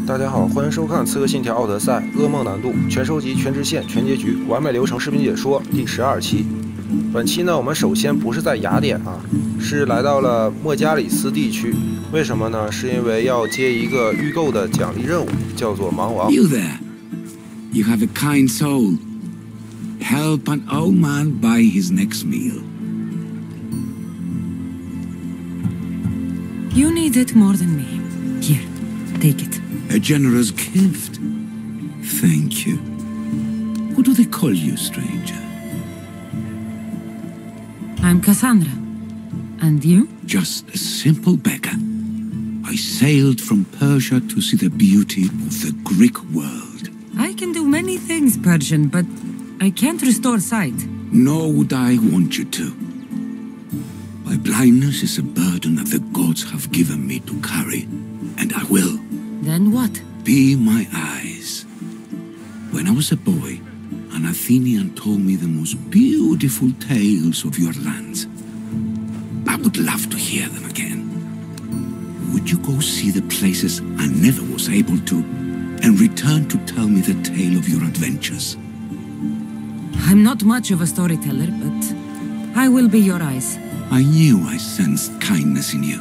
大家好，欢迎收看《刺客信条奥德赛：噩梦难度全收集、全支线、全结局完美流程视频解说》第12期。本期呢，我们首先不是在雅典啊，是来到了莫加里斯地区。为什么呢？是因为要接一个预购的奖励任务，叫做盲王。You there? You have a kind soul. Help an old man buy his next meal. You need it more than me. Here, take it. A generous gift. Thank you. What do they call you, stranger? I'm Cassandra. And you? Just a simple beggar. I sailed from Persia to see the beauty of the Greek world. I can do many things, Persian, but I can't restore sight. Nor would I want you to. My blindness is a burden that the gods have given me to carry, and I will. Then what? Be my eyes. When I was a boy, an Athenian told me the most beautiful tales of your lands. I would love to hear them again. Would you go see the places I never was able to, and return to tell me the tale of your adventures? I'm not much of a storyteller, but I will be your eyes. I knew I sensed kindness in you.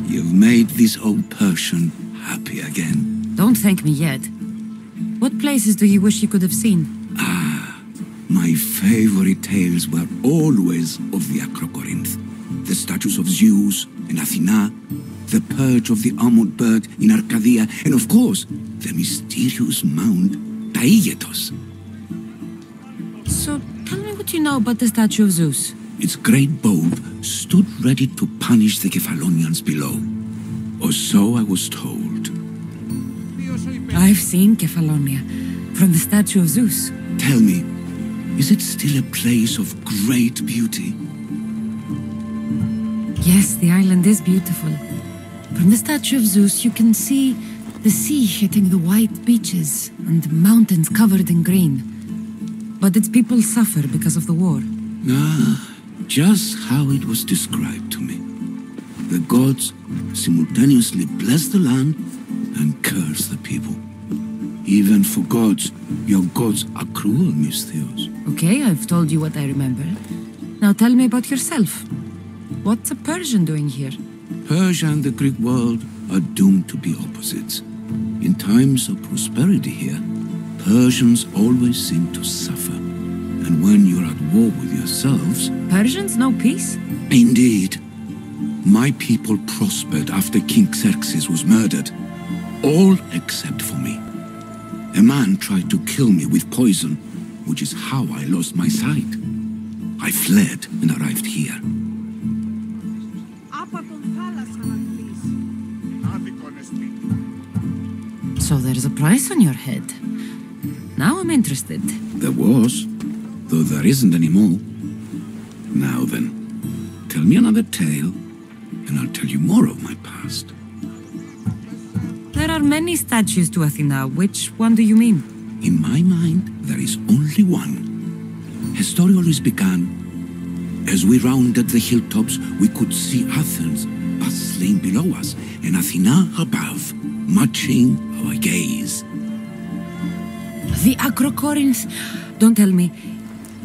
You've made this old Persian happy again. Don't thank me yet. What places do you wish you could have seen? My favorite tales were always of the Acrocorinth. The statues of Zeus and Athena, the perch of the armored bird in Arcadia, and of course, the mysterious mound Taigetos. So, tell me what you know about the statue of Zeus. Its great bulb stood ready to punish the Kephalonians below. Or so I was told. I've seen Kephallonia, from the statue of Zeus. Tell me, is it still a place of great beauty? Yes, the island is beautiful. From the statue of Zeus, you can see the sea hitting the white beaches and mountains covered in green. But its people suffer because of the war. Just how it was described to me. The gods simultaneously bless the land and curse the people. Even for gods, your gods are cruel, Misthios. Okay, I've told you what I remember. Now tell me about yourself. What's a Persian doing here? Persia and the Greek world are doomed to be opposites. In times of prosperity here, Persians always seem to suffer. And when you're at war with yourselves... Persians know peace? Indeed. My people prospered after King Xerxes was murdered. All except for me. A man tried to kill me with poison, which is how I lost my sight. I fled and arrived here. So there's a price on your head. Now I'm interested. There was, though there isn't anymore. Now then, tell me another tale, and I'll tell you more of my past. There are many statues to Athena. Which one do you mean? In my mind, there is only one. Her story always began. As we rounded the hilltops, we could see Athens bustling below us, and Athena above, matching our gaze. The Acrocorinth. Don't tell me.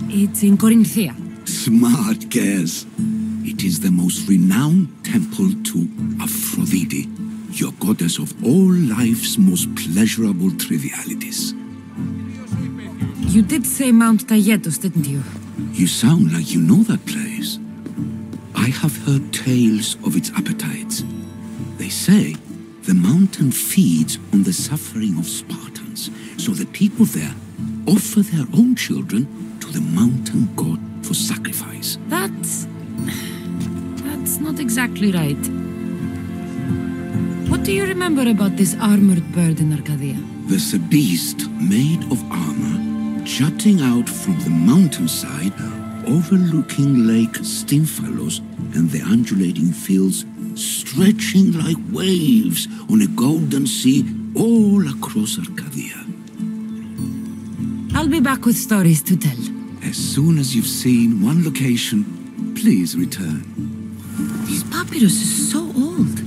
It's in Corinthia. Smart guess. It is the most renowned temple to Aphrodite, your goddess of all life's most pleasurable trivialities. You did say Mount Taygetos, didn't you? You sound like you know that place. I have heard tales of its appetites. They say the mountain feeds on the suffering of Spartans, so the people there offer their own children to the mountain god for sacrifice. That's not exactly right. What do you remember about this armored bird in Arcadia? There's a beast made of armor jutting out from the mountainside, overlooking Lake Stymphalos and the undulating fields stretching like waves on a golden sea all across Arcadia. I'll be back with stories to tell. As soon as you've seen one location, please return. This papyrus is so old.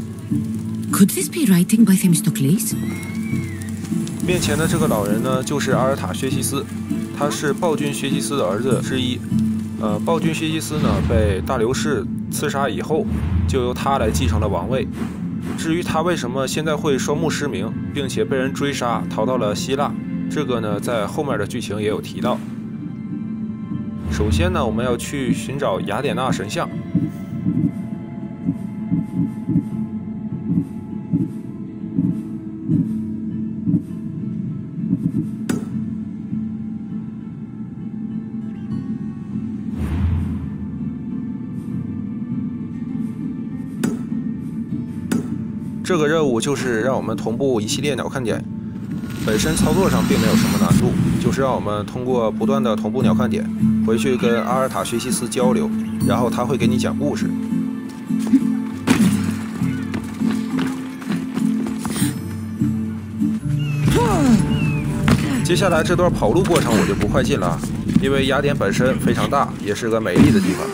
Could this be writing by Themistocles? 面前的这个老人呢，就是阿尔塔薛西斯，他是暴君薛西斯的儿子之一。暴君薛西斯呢被大流士刺杀以后，就由他来继承了王位。至于他为什么现在会双目失明，并且被人追杀逃到了希腊，这个呢在后面的剧情也有提到。首先呢，我们要去寻找雅典娜神像。这个任务就是让我们同步一系列鸟看点，本身操作上并没有什么难度，就是让我们通过不断的同步鸟看点，回去跟阿尔塔薛西斯交流，然后他会给你讲故事。接下来这段跑路过程我就不快进了，因为雅典本身非常大，也是个美丽的地方。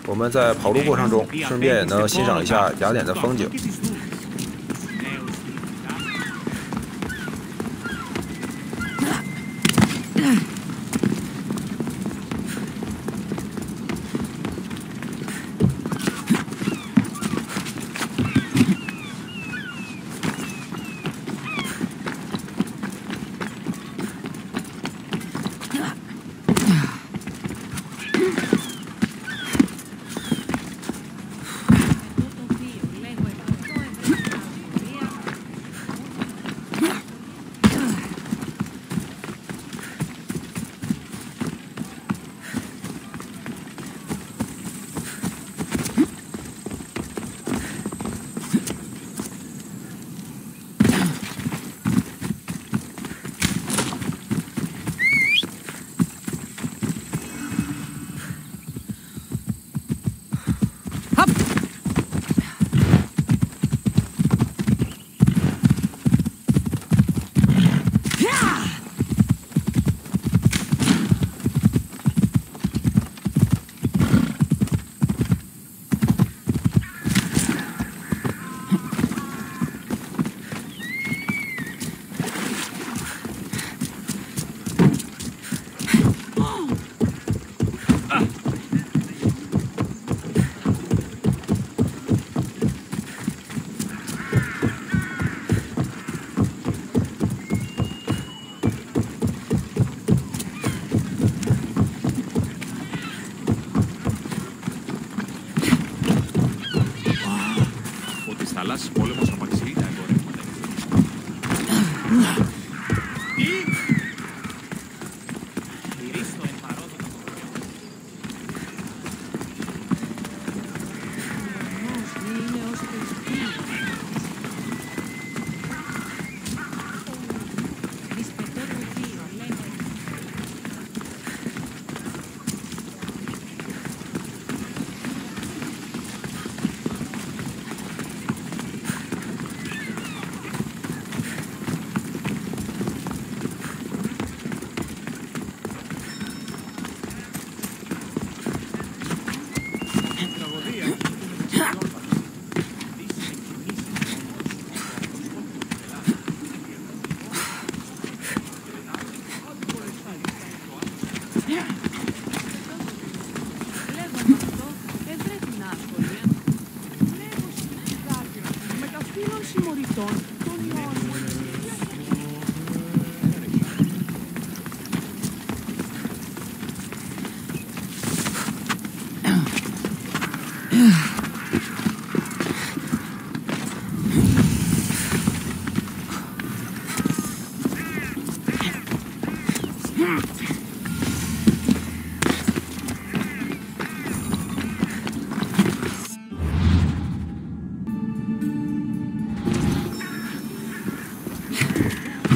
我们在跑路过程中，顺便也能欣赏一下雅典的风景。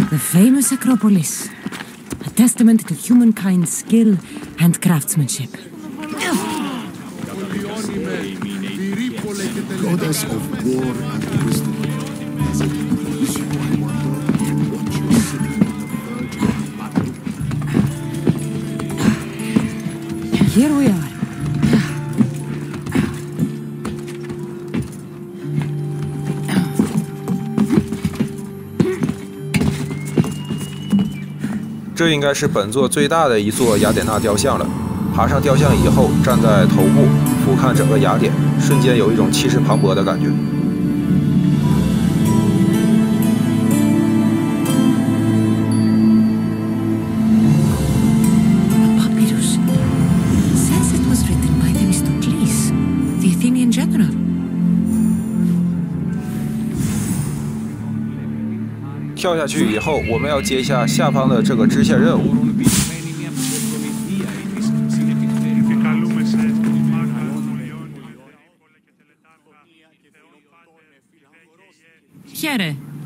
The famous Acropolis, a testament to humankind's skill and craftsmanship. Goddess of war and wisdom. Here we are. 这应该是本作最大的一座雅典娜雕像了。爬上雕像以后，站在头部俯瞰整个雅典，瞬间有一种气势磅礴的感觉。 跳下去以后，我们要接下下方的这个支线任务。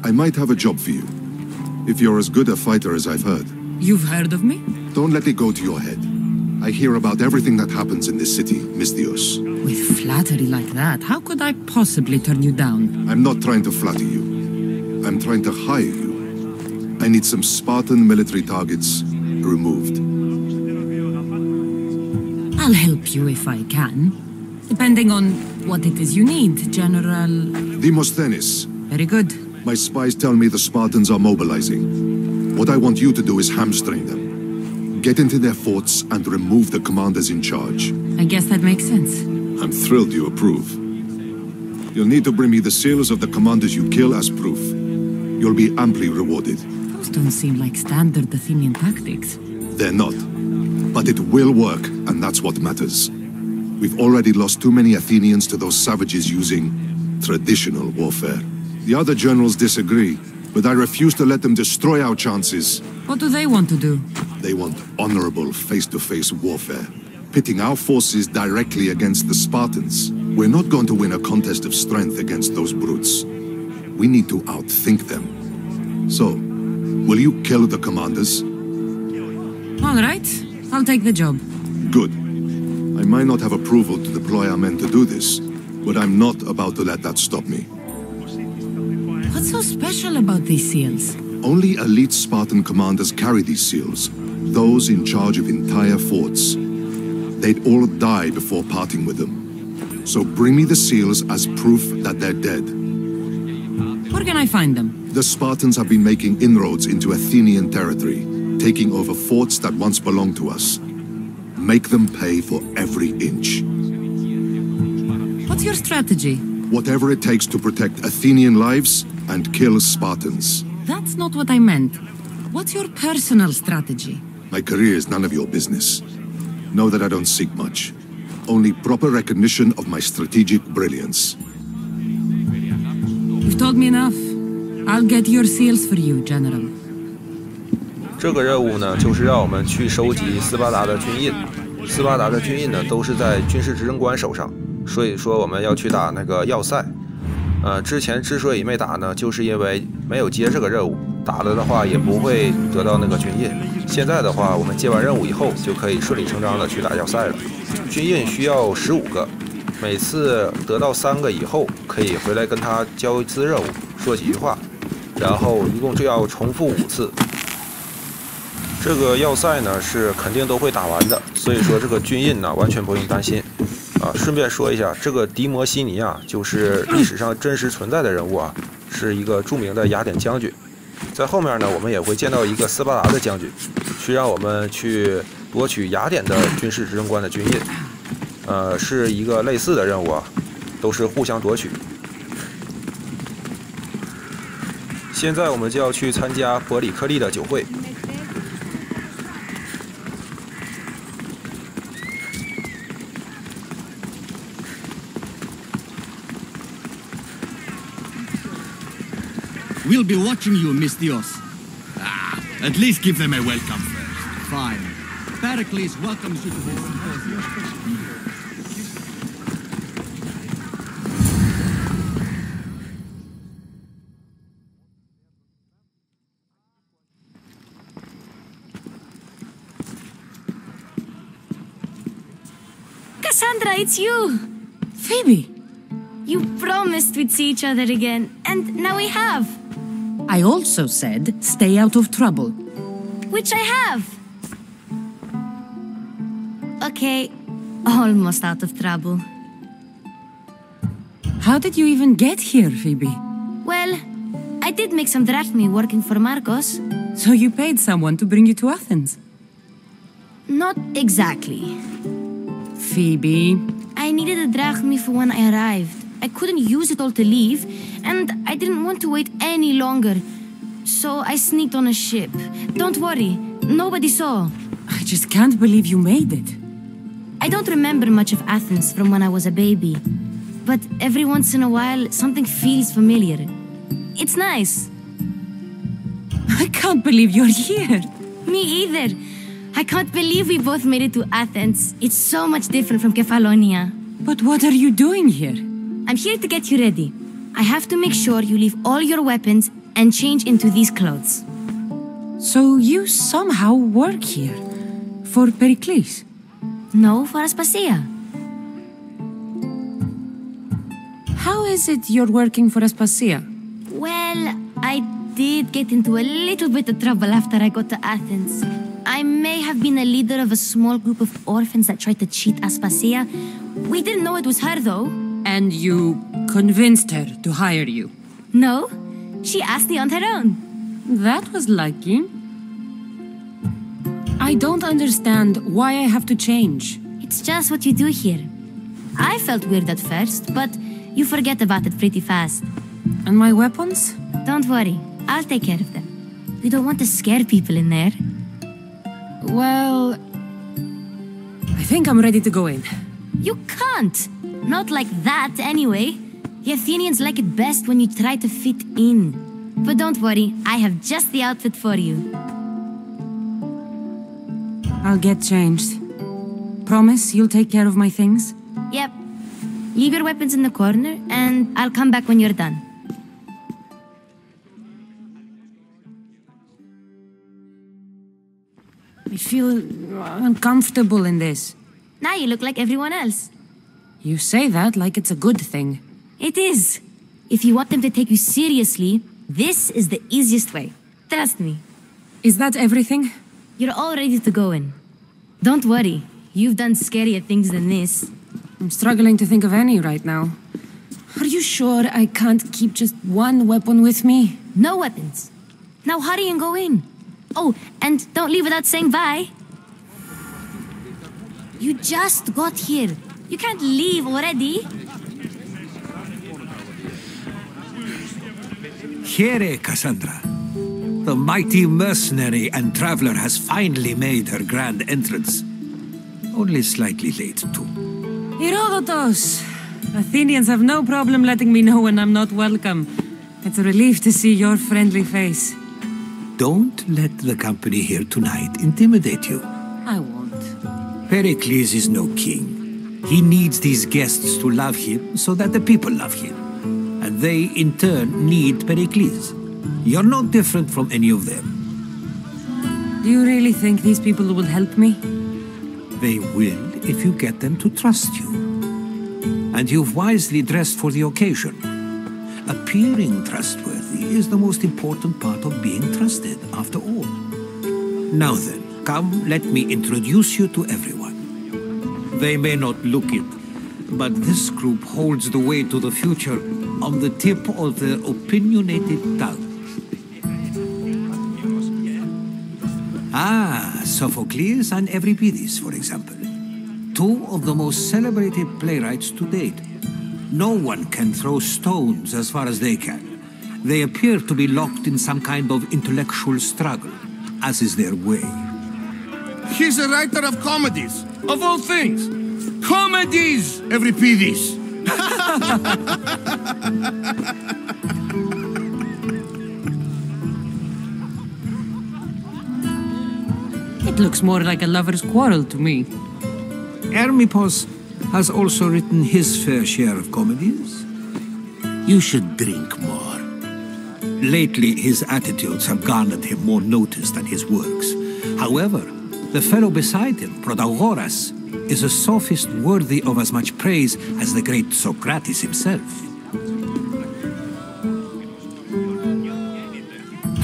I might have a job for you. If you're as good a fighter as I've heard. You've heard of me? Don't let it go to your head. I hear about everything that happens in this city, Mystios. With flattery like that, how could I possibly turn you down? I'm not trying to flatter you. I'm trying to hire you. I need some Spartan military targets removed. I'll help you if I can. Depending on what it is you need, General... Demosthenes. Very good. My spies tell me the Spartans are mobilizing. What I want you to do is hamstring them. Get into their forts and remove the commanders in charge. I guess that makes sense. I'm thrilled you approve. You'll need to bring me the seals of the commanders you kill as proof. You'll be amply rewarded. Those don't seem like standard Athenian tactics. They're not. But it will work, and that's what matters. We've already lost too many Athenians to those savages using traditional warfare. The other generals disagree, but I refuse to let them destroy our chances. What do they want to do? They want honorable face-to-face warfare, pitting our forces directly against the Spartans. We're not going to win a contest of strength against those brutes. We need to outthink them. So, will you kill the commanders? All right, I'll take the job. Good. I might not have approval to deploy our men to do this, but I'm not about to let that stop me. What's so special about these seals? Only elite Spartan commanders carry these seals, those in charge of entire forts. They'd all die before parting with them. So bring me the seals as proof that they're dead. Where can I find them? The Spartans have been making inroads into Athenian territory, taking over forts that once belonged to us. Make them pay for every inch. What's your strategy? Whatever it takes to protect Athenian lives and kill Spartans. That's not what I meant. What's your personal strategy? My career is none of your business. Know that I don't seek much. Only proper recognition of my strategic brilliance. You've told me enough. I'll get your seals for you, General. 这个任务呢，就是让我们去收集斯巴达的军印。斯巴达的军印呢，都是在军事执政官手上，所以说我们要去打那个要塞。之前之所以没打呢，就是因为没有接这个任务，打了的话也不会得到那个军印。现在的话，我们接完任务以后，就可以顺理成章的去打要塞了。军印需要15个，每次得到3个以后，可以回来跟他交一次任务，说几句话，然后一共就要重复5次。这个要塞呢是肯定都会打完的，所以说这个军印呢完全不用担心。顺便说一下，这个迪摩西尼啊，就是历史上真实存在的人物啊，是一个著名的雅典将军。在后面呢，我们也会见到一个斯巴达的将军，去让我们去夺取雅典的军事执政官的军印。是一个类似的任务啊，都是互相夺取。现在我们就要去参加伯里克利的酒会。We'll be watching you, Mystios. At least give them a welcome first. Fine. Pericles welcomes you to this symposium. Cassandra, it's you! Phoebe! You promised we'd see each other again, and now we have. I also said, stay out of trouble. Which I have. Okay, almost out of trouble. How did you even get here, Phoebe? Well, I did make some drachmae working for Marcos. So you paid someone to bring you to Athens? Not exactly. Phoebe. I needed a drachmi for when I arrived. I couldn't use it all to leave, and I didn't want to wait any longer. So I sneaked on a ship. Don't worry, nobody saw. I just can't believe you made it. I don't remember much of Athens from when I was a baby. But every once in a while, something feels familiar. It's nice. I can't believe you're here. Me either. I can't believe we both made it to Athens. It's so much different from Kefalonia. But what are you doing here? I'm here to get you ready. I have to make sure you leave all your weapons and change into these clothes. So you somehow work here? For Pericles? No, for Aspasia. How is it you're working for Aspasia? Well, I did get into a little bit of trouble after I got to Athens. I may have been a leader of a small group of orphans that tried to cheat Aspasia. We didn't know it was her, though. And you convinced her to hire you? No, she asked me on her own. That was lucky. I don't understand why I have to change. It's just what you do here. I felt weird at first, but you forget about it pretty fast. And my weapons? Don't worry, I'll take care of them. We don't want to scare people in there. Well, I think I'm ready to go in. You can't! Not like that, anyway. The Athenians like it best when you try to fit in. But don't worry, I have just the outfit for you. I'll get changed. Promise you'll take care of my things? Yep. Leave your weapons in the corner, and I'll come back when you're done. I feel uncomfortable in this. Now you look like everyone else. You say that like it's a good thing. It is. If you want them to take you seriously, this is the easiest way. Trust me. Is that everything? You're all ready to go in. Don't worry. You've done scarier things than this. I'm struggling to think of any right now. Are you sure I can't keep just one weapon with me? No weapons. Now hurry and go in. Oh, and don't leave without saying bye. You just got here. You can't leave already. Here, Cassandra. The mighty mercenary and traveler has finally made her grand entrance. Only slightly late, too. Herodotus! Athenians have no problem letting me know when I'm not welcome. It's a relief to see your friendly face. Don't let the company here tonight intimidate you. I won't. Pericles is no king. He needs these guests to love him so that the people love him. And they, in turn, need Pericles. You're not different from any of them. Do you really think these people will help me? They will if you get them to trust you. And you've wisely dressed for the occasion. Appearing trustworthy is the most important part of being trusted, after all. Now then, come, let me introduce you to everyone. They may not look it, but this group holds the way to the future on the tip of their opinionated tongues. Ah, Sophocles and Euripides, for example. Two of the most celebrated playwrights to date. No one can throw stones as far as they can. They appear to be locked in some kind of intellectual struggle, as is their way. He's a writer of comedies, of all things. Comedies, Euripides. It looks more like a lover's quarrel to me. Hermippos has also written his fair share of comedies. You should drink more. Lately, his attitudes have garnered him more notice than his works. However, the fellow beside him, Protagoras, is a sophist worthy of as much praise as the great Socrates himself.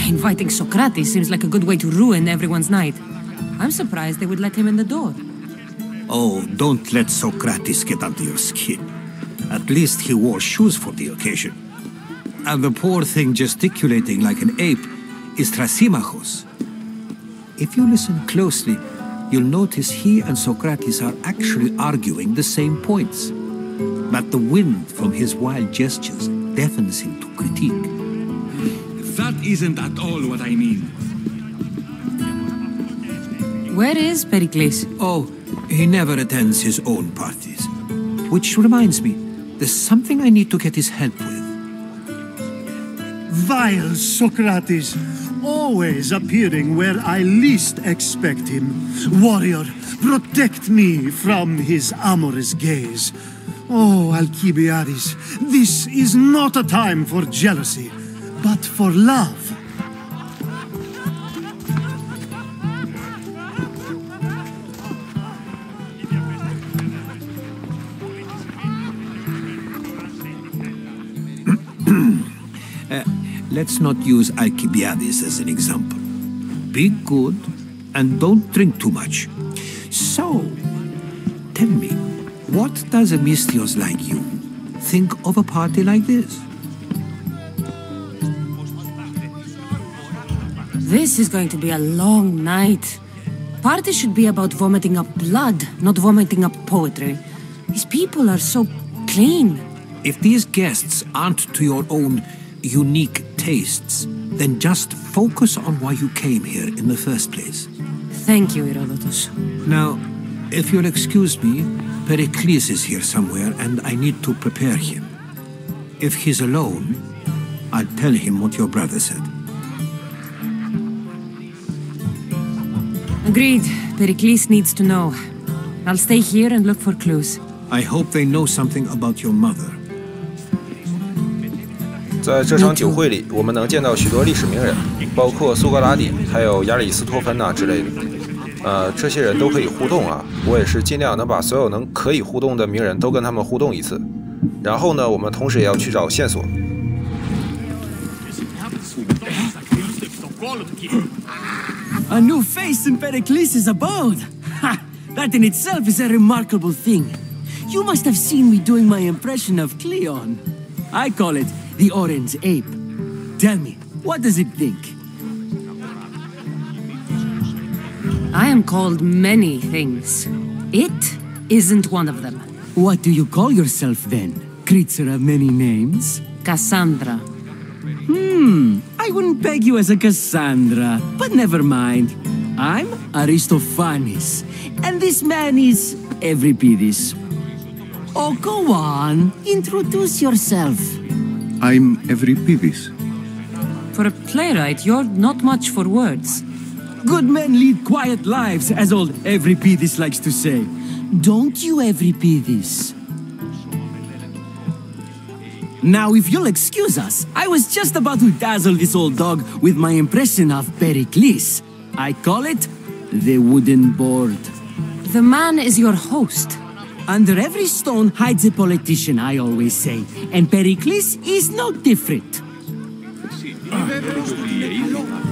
Inviting Socrates seems like a good way to ruin everyone's night. I'm surprised they would let him in the door. Oh, don't let Socrates get under your skin. At least he wore shoes for the occasion. And the poor thing gesticulating like an ape is Thrasymachos. If you listen closely, you'll notice he and Socrates are actually arguing the same points. But the wind from his wild gestures deafens him to critique. That isn't at all what I mean. Where is Pericles? Oh, he never attends his own parties. Which reminds me, there's something I need to get his help with. Vile Socrates, always appearing where I least expect him. Warrior, protect me from his amorous gaze. Oh, Alcibiades, this is not a time for jealousy, but for love. Let's not use Alcibiades as an example. Be good and don't drink too much. So, tell me, what does a Mystios like you think of a party like this? This is going to be a long night. Party should be about vomiting up blood, not vomiting up poetry. These people are so clean. If these guests aren't to your own unique tastes, then just focus on why you came here in the first place. Thank you, Herodotus. Now, if you'll excuse me, Pericles is here somewhere and I need to prepare him. If he's alone, I'll tell him what your brother said. Agreed. Pericles needs to know. I'll stay here and look for clues. I hope they know something about your mother. 在这场酒会里，我们能见到许多历史名人，包括苏格拉底，还有亚里斯托芬呐之类的。这些人都可以互动啊，我也是尽量能把所有可以互动的名人都跟他们互动一次。然后呢，我们同时也要去找线索。A new face in Pericles' abode. Ha! That in itself is a remarkable thing. You must have seen me doing my impression of Cleon. I call it the orange ape. Tell me, what does it think? I am called many things. It isn't one of them. What do you call yourself then? Creature of many names? Cassandra. I wouldn't peg you as a Cassandra, but never mind. I'm Aristophanes, and this man is Euripides. Oh, go on. Introduce yourself. I'm Euripides. For a playwright, you're not much for words. Good men lead quiet lives, as old Euripides likes to say. Don't you, Euripides? Now, if you'll excuse us, I was just about to dazzle this old dog with my impression of Pericles. I call it the wooden board. The man is your host. Under every stone hides a politician, I always say. And Pericles is no different.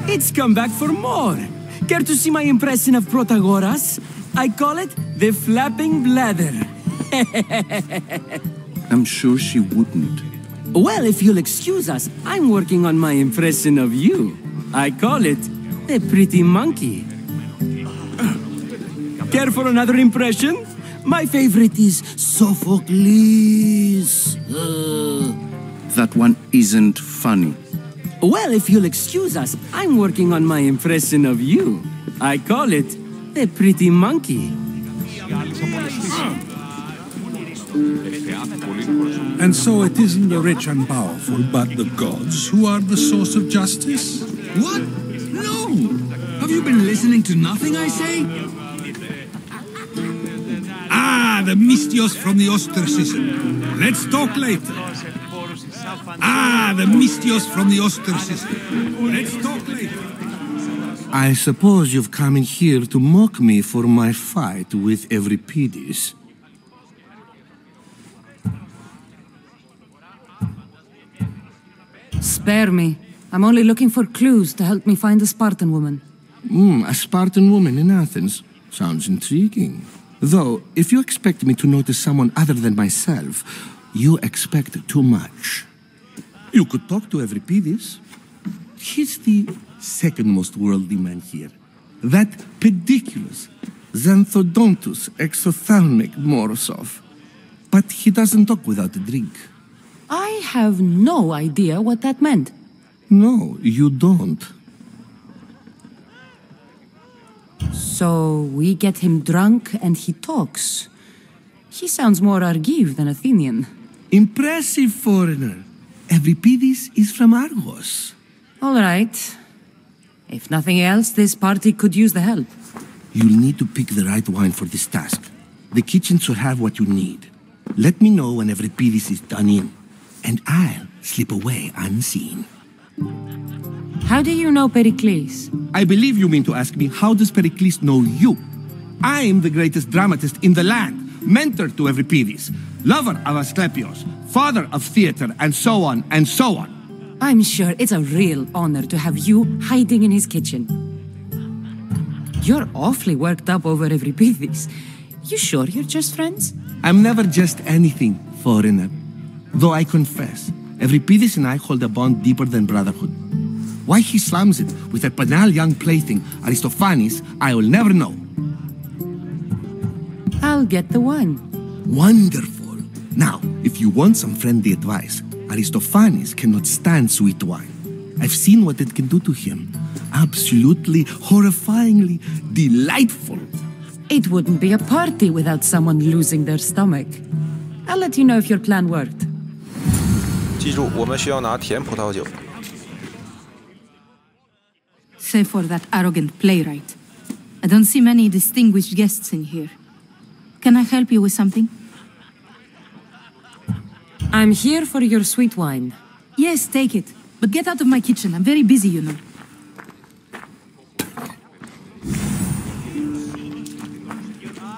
It's come back for more. Care to see my impression of Protagoras? I call it the flapping bladder. I'm sure she wouldn't. Well, if you'll excuse us, I'm working on my impression of you. I call it the pretty monkey. Care for another impression? My favorite is Sophocles. That one isn't funny. Well, if you'll excuse us, I'm working on my impression of you. I call it the pretty monkey. And so it isn't the rich and powerful, but the gods who are the source of justice? What? No! Have you been listening to nothing I say? Ah, the Mystios from the ostracism. Let's talk later. Ah, the Mystios from the ostracism. Let's talk later. I suppose you've come in here to mock me for my fight with Euripides. Spare me. I'm only looking for clues to help me find a Spartan woman. A Spartan woman in Athens. Sounds intriguing. Though, if you expect me to notice someone other than myself, you expect too much. You could talk to Euripides. He's the second most worldly man here. That pediculous Xanthodontus exophthalmic Morosov. But he doesn't talk without a drink. I have no idea what that meant. No, you don't. So we get him drunk and he talks. He sounds more Argive than Athenian. Impressive, foreigner. Euripides is from Argos. All right. If nothing else, this party could use the help. You'll need to pick the right wine for this task. The kitchen should have what you need. Let me know when Euripides is done in, and I'll slip away unseen. How do you know Pericles? I believe you mean to ask me, how does Pericles know you? I'm the greatest dramatist in the land, mentor to Euripides, lover of Asclepios, father of theater, and so on and so on. I'm sure it's a real honor to have you hiding in his kitchen. You're awfully worked up over Euripides. You sure you're just friends? I'm never just anything, foreigner. Though I confess, Euripides and I hold a bond deeper than brotherhood. Why he slams it with a banal young plaything, Aristophanes, I will never know. I'll get the wine. Wonderful. Now, if you want some friendly advice, Aristophanes cannot stand sweet wine. I've seen what it can do to him. Absolutely, horrifyingly delightful. It wouldn't be a party without someone losing their stomach. I'll let you know if your plan worked. 记住，我们需要拿甜葡萄酒。 Save for that arrogant playwright. I don't see many distinguished guests in here. Can I help you with something? I'm here for your sweet wine. Yes, take it. But get out of my kitchen. I'm very busy, you know.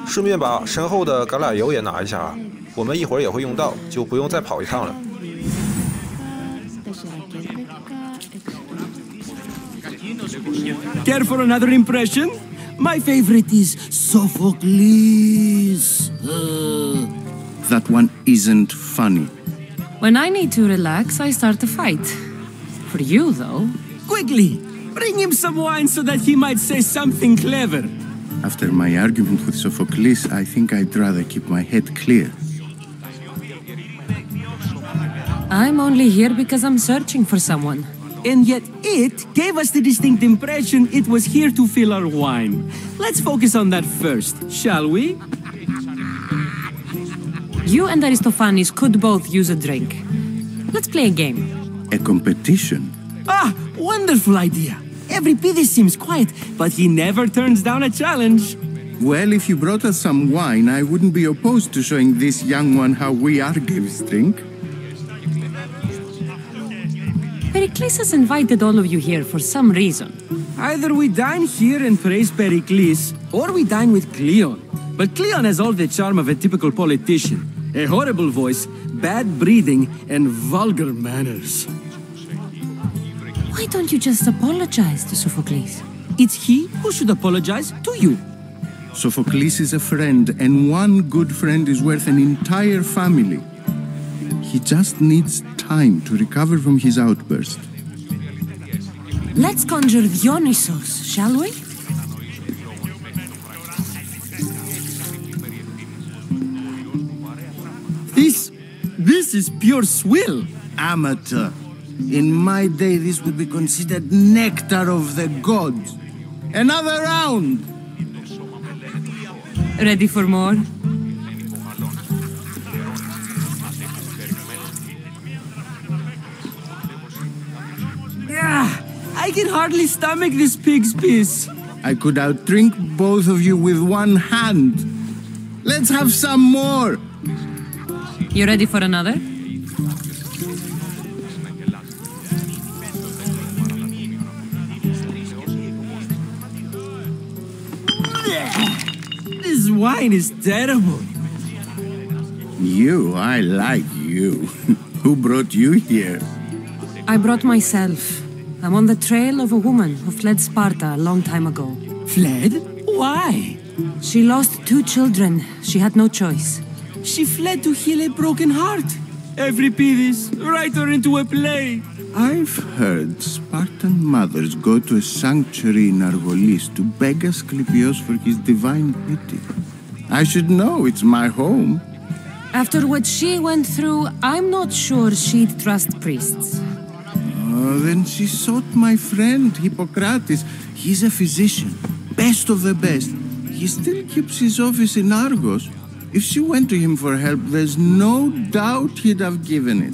顺便把身后的橄榄油也拿一下啊，我们一会儿也会用到，就不用再跑一趟了。 Care for another impression? My favorite is Sophocles. That one isn't funny. When I need to relax, I start a fight. For you, though. Quickly, bring him some wine so that he might say something clever. After my argument with Sophocles, I think I'd rather keep my head clear. I'm only here because I'm searching for someone. And yet it gave us the distinct impression it was here to fill our wine. Let's focus on that first, shall we? You and Aristophanes could both use a drink. Let's play a game. A competition? Ah, wonderful idea. Euripides seems quiet, but he never turns down a challenge. Well, if you brought us some wine, I wouldn't be opposed to showing this young one how we Argives drink. Pericles has invited all of you here for some reason. Either we dine here and praise Pericles, or we dine with Cleon. But Cleon has all the charm of a typical politician. A horrible voice, bad breeding, and vulgar manners. Why don't you just apologize to Sophocles? It's he who should apologize to you. Sophocles is a friend, and one good friend is worth an entire family. He just needs time to recover from his outburst. Let's conjure Dionysos, shall we? This is pure swill. Amateur. In my day, this would be considered nectar of the gods. Another round! Ready for more? I can hardly stomach this pig's piss. I could outdrink both of you with one hand. Let's have some more. You ready for another? This wine is terrible. I like you. Who brought you here? I brought myself. I'm on the trail of a woman who fled Sparta a long time ago. Fled? Why? She lost 2 children. She had no choice. She fled to heal a broken heart. Euripides, write her into a play. I've heard Spartan mothers go to a sanctuary in Argolis to beg Asclepios for his divine pity. I should know, it's my home. After what she went through, I'm not sure she'd trust priests. Then she sought my friend, Hippocrates. He's a physician, best of the best. He still keeps his office in Argos. If she went to him for help, there's no doubt he'd have given it.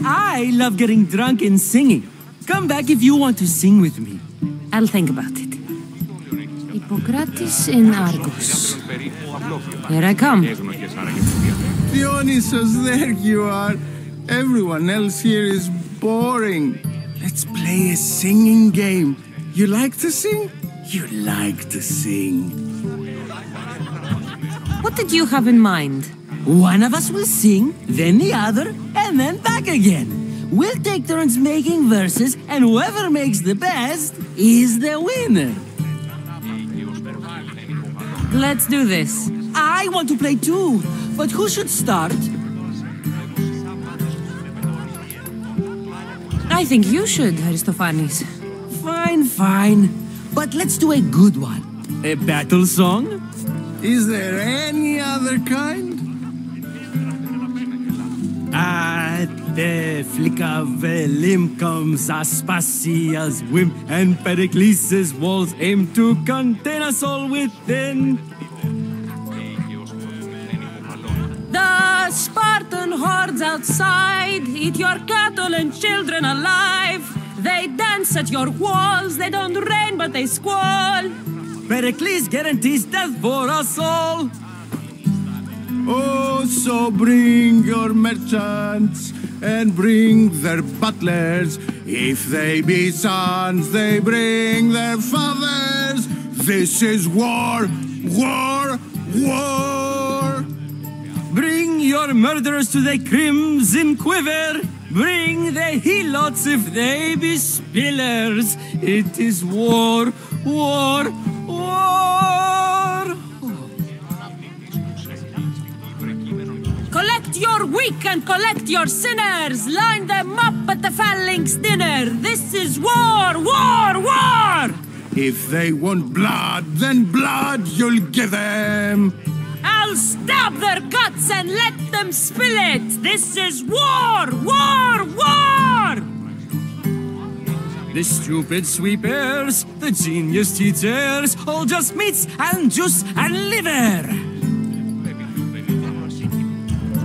I love getting drunk and singing. Come back if you want to sing with me. I'll think about it. Hippocrates in Argos. Here I come. Dionysos, there you are. Everyone else here is boring. Let's play a singing game. You like to sing? You like to sing. What did you have in mind? One of us will sing, then the other, and then back again. We'll take turns making verses, and whoever makes the best is the winner. Let's do this. I want to play too, but who should start? I think you should, Aristophanes. Fine. But let's do a good one. A battle song? Is there any other kind? At the flick of a limb comes Aspasia's whim, and Pericles' walls aim to contain us all within. The Spartan hordes outside eat your cattle and children alive. They dance at your walls, they don't rain but they squall. Pericles guarantees death for us all. Oh, so bring your merchants and bring their butlers. If they be sons, they bring their fathers. This is war, war, war. Bring your murderers to the crimson quiver. Bring the helots if they be spillers. It is war, war, war. Collect your weak and collect your sinners. Line them up at the phalanx dinner. This is war, war, war. If they want blood, then blood you'll give them. I'll stab their guts and let them spill it. This is war, war, war. The stupid sweepers, the genius teachers, all just meats and juice and liver.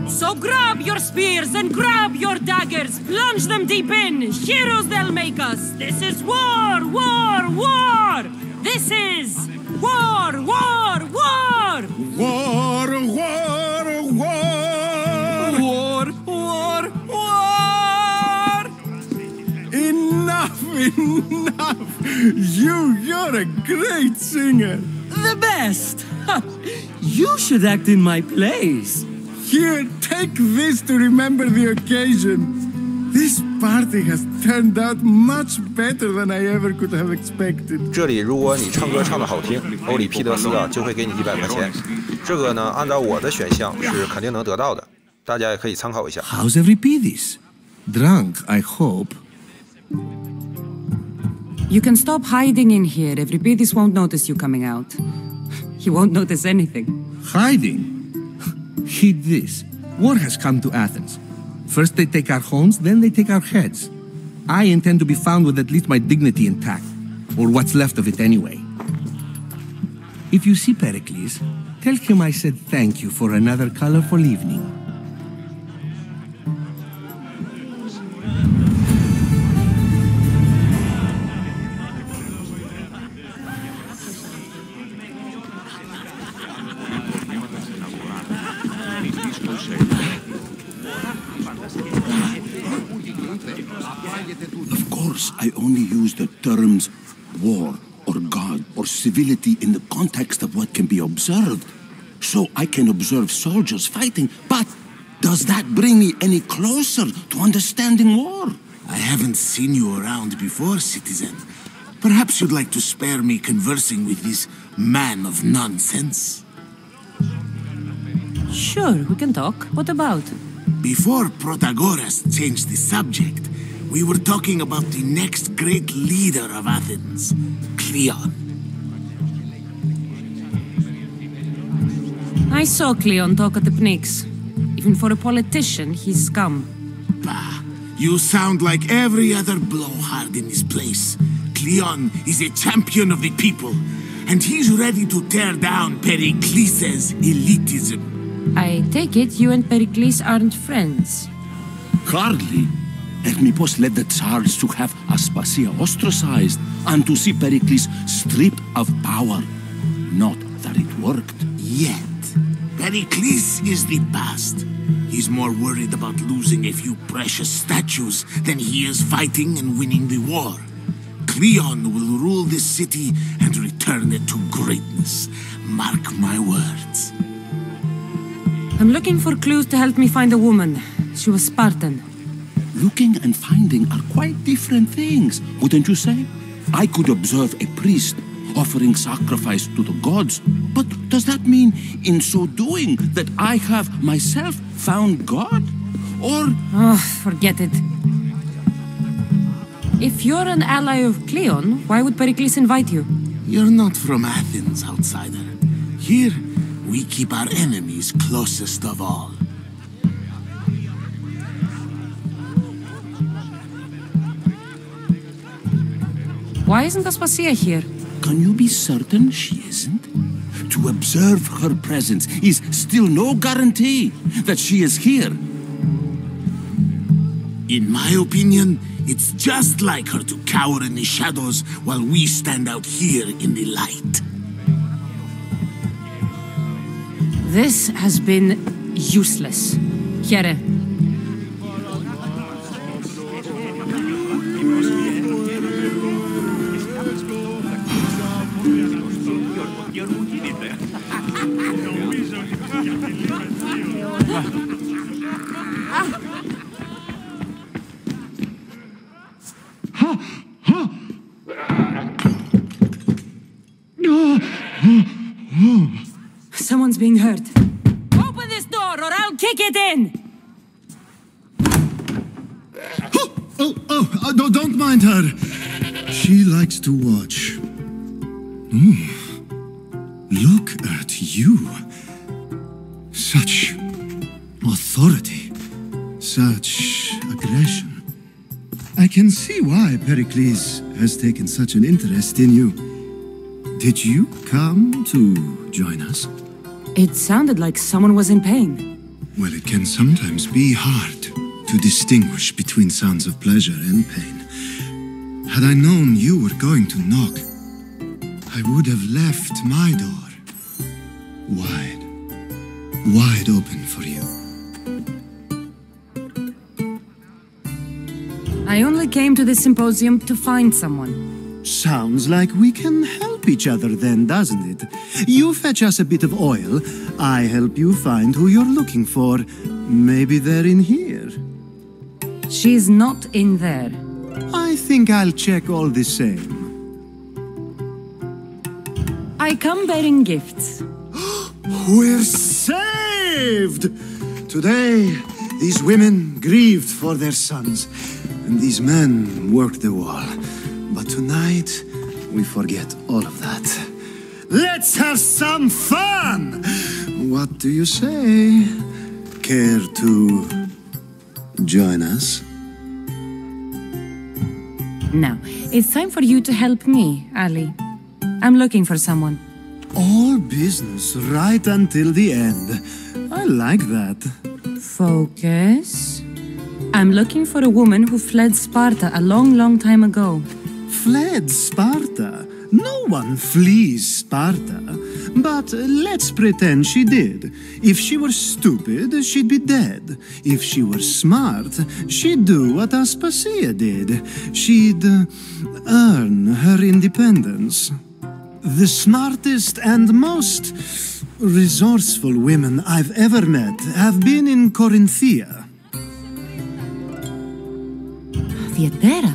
So grab your spears and grab your daggers. Plunge them deep in. Heroes they'll make us. This is war, war, war. This is war, war, war. War, war, war. War, war, war. Enough, enough. You're a great singer. The best. You should act in my plays. Here, take this to remember the occasion. This party has turned out much better than I ever could have expected. 这里如果你唱歌唱得好听，欧里庇得斯啊就会给你100块钱。这个呢，按照我的选项是肯定能得到的，大家也可以参考一下。 How's Euripides? Drunk, I hope. You can stop hiding in here. Euripides won't notice you coming out. He won't notice anything. Hiding? Heed this. War has come to Athens. First they take our homes, then they take our heads. I intend to be found with at least my dignity intact, or what's left of it anyway. If you see Pericles, tell him I said thank you for another colorful evening. Of course, I only use the terms war or God or civility in the context of what can be observed. So I can observe soldiers fighting, but does that bring me any closer to understanding war? I haven't seen you around before, citizen. Perhaps you'd like to spare me conversing with this man of nonsense? Sure, we can talk. What about? Before Protagoras changed the subject, We were talking about the next great leader of Athens, Cleon. I saw Cleon talk at the Pnyx. Even for a politician, he's scum. Bah, you sound like every other blowhard in this place. Cleon is a champion of the people, and he's ready to tear down Pericles' elitism. I take it you and Pericles aren't friends. Hardly. Hermippos led the Tsars to have Aspasia ostracized and to see Pericles stripped of power. Not that it worked. Yet, Pericles is the past. He's more worried about losing a few precious statues than he is fighting and winning the war. Cleon will rule this city and return it to greatness. Mark my words. I'm looking for clues to help me find a woman. She was Spartan. Looking and finding are quite different things, wouldn't you say? I could observe a priest offering sacrifice to the gods, but does that mean, in so doing, that I have myself found God? Or... Oh, forget it. If you're an ally of Cleon, why would Pericles invite you? You're not from Athens, outsider. Here, we keep our enemies closest of all. Why isn't Aspasia here? Can you be certain she isn't? To observe her presence is still no guarantee that she is here. In my opinion, it's just like her to cower in the shadows while we stand out here in the light. This has been useless. Here. Someone's being hurt. Open this door or I'll kick it in! Don't mind her. She likes to watch. Look at you. Such authority. Such aggression. I can see why Pericles has taken such an interest in you. Did you come to join us? It sounded like someone was in pain. Well, it can sometimes be hard to distinguish between sounds of pleasure and pain. Had I known you were going to knock, I would have left my door wide open for you. I only came to this symposium to find someone. Sounds like we can help each other then, doesn't it? You fetch us a bit of oil, I help you find who you're looking for. Maybe they're in here. She's not in there. I think I'll check all the same. I come bearing gifts. We're saved! Today, these women grieved for their sons, and these men worked the wall. But tonight, we forget all of that. Let's have some fun! What do you say? Care to join us? Now, it's time for you to help me, Ali. I'm looking for someone. All business right until the end. I like that. Focus. I'm looking for a woman who fled Sparta a long time ago. Fled Sparta? No one flees Sparta. But let's pretend she did. If she were stupid, she'd be dead. If she were smart, she'd do what Aspasia did. She'd earn her independence. The smartest and most resourceful women I've ever met have been in Corinthia. Theatera?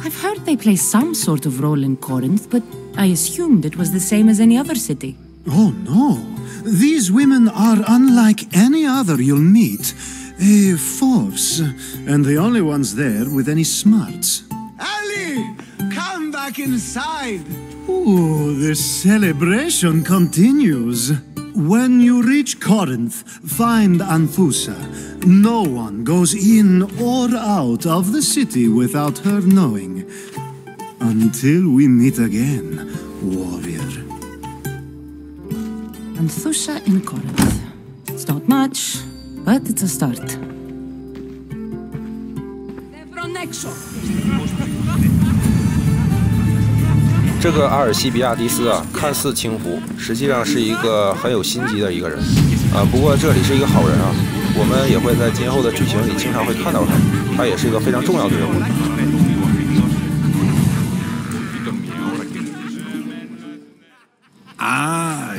I've heard they play some sort of role in Corinth, but I assumed it was the same as any other city. Oh no, these women are unlike any other you'll meet. A force, and the only ones there with any smarts. Ali, come back inside. Ooh, the celebration continues. When you reach Corinth, find Anthusa. No one goes in or out of the city without her knowing. Until we meet again, warrior. Anthusa in Corinth. It's not much, but it's a start. 这个阿尔西比亚迪斯啊，看似轻浮，实际上是一个很有心机的一个人啊。不过这里是一个好人啊，我们也会在今后的剧情里经常会看到他，他也是一个非常重要的人物。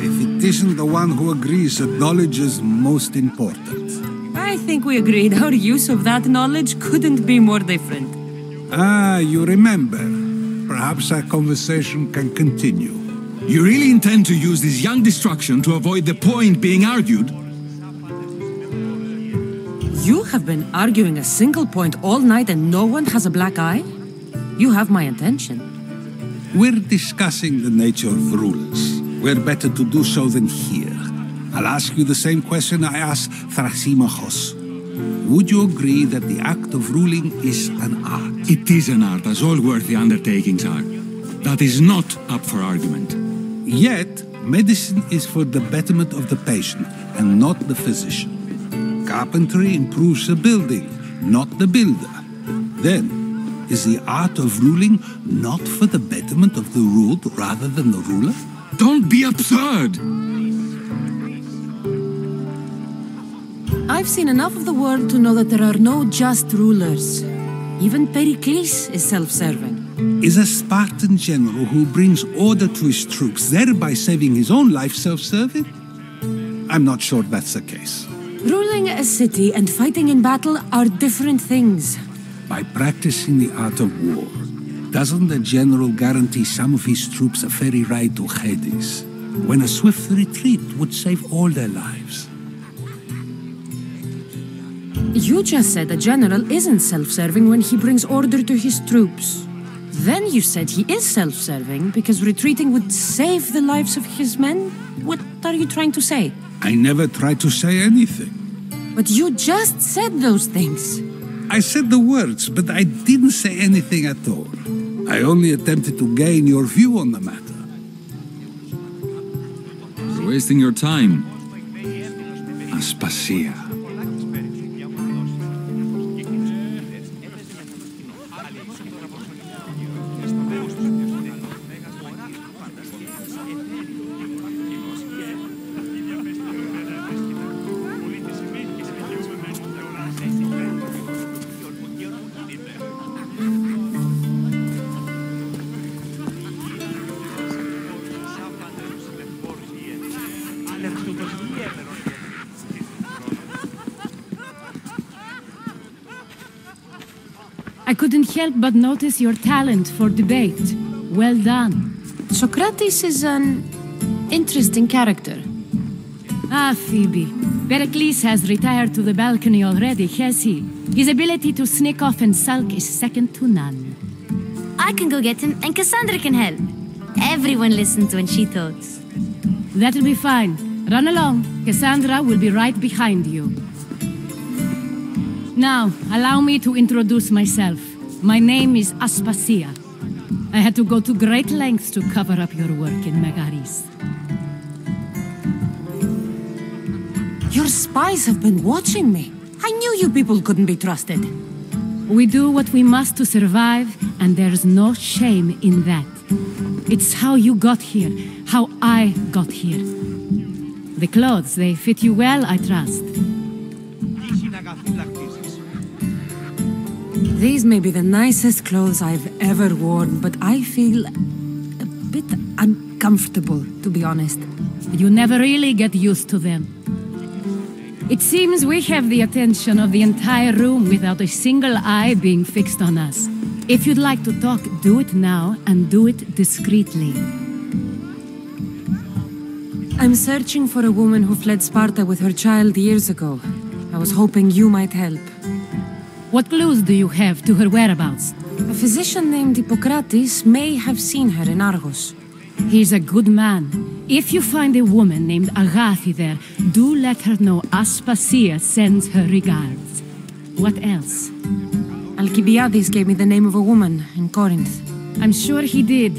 If it isn't the one who agrees that knowledge is most important. I think we agreed our use of that knowledge couldn't be more different. You remember. Perhaps our conversation can continue. You really intend to use this young destruction to avoid the point being argued? You have been arguing a single point all night and no one has a black eye? You have my attention. We're discussing the nature of rulers. We're better to do so than here. I'll ask you the same question I asked Thrasymachos. Would you agree that the act of ruling is an art? It is an art, as all worthy undertakings are. That is not up for argument. Yet, medicine is for the betterment of the patient and not the physician. Carpentry improves the building, not the builder. Then, is the art of ruling not for the betterment of the ruled rather than the ruler? Don't be absurd! I've seen enough of the world to know that there are no just rulers. Even Pericles is self-serving. Is a Spartan general who brings order to his troops, thereby saving his own life, self-serving? I'm not sure that's the case. Ruling a city and fighting in battle are different things. By practicing the art of war, doesn't the general guarantee some of his troops a ferry ride to Hades, when a swift retreat would save all their lives? You just said a general isn't self-serving when he brings order to his troops. Then you said he is self-serving because retreating would save the lives of his men? What are you trying to say? I never tried to say anything. But you just said those things. I said the words, but I didn't say anything at all. I only attempted to gain your view on the matter. You're wasting your time. Aspasia. I couldn't help but notice your talent for debate. Well done. Socrates is an interesting character. Ah, Phoebe. Pericles has retired to the balcony already, has he? His ability to sneak off and sulk is second to none. I can go get him, and Cassandra can help. Everyone listens when she talks. That'll be fine. Run along. Cassandra will be right behind you. Now, allow me to introduce myself. My name is Aspasia. I had to go to great lengths to cover up your work in Megaris. Your spies have been watching me. I knew you people couldn't be trusted. We do what we must to survive, and there's no shame in that. It's how you got here, how I got here. The clothes, they fit you well, I trust. These may be the nicest clothes I've ever worn, but I feel a bit uncomfortable, to be honest. You never really get used to them. It seems we have the attention of the entire room without a single eye being fixed on us. If you'd like to talk, do it now, and do it discreetly. I'm searching for a woman who fled Sparta with her child years ago. I was hoping you might help. What clues do you have to her whereabouts? A physician named Hippocrates may have seen her in Argos. He's a good man. If you find a woman named Agathi there, do let her know Aspasia sends her regards. What else? Alcibiades gave me the name of a woman in Corinth. I'm sure he did.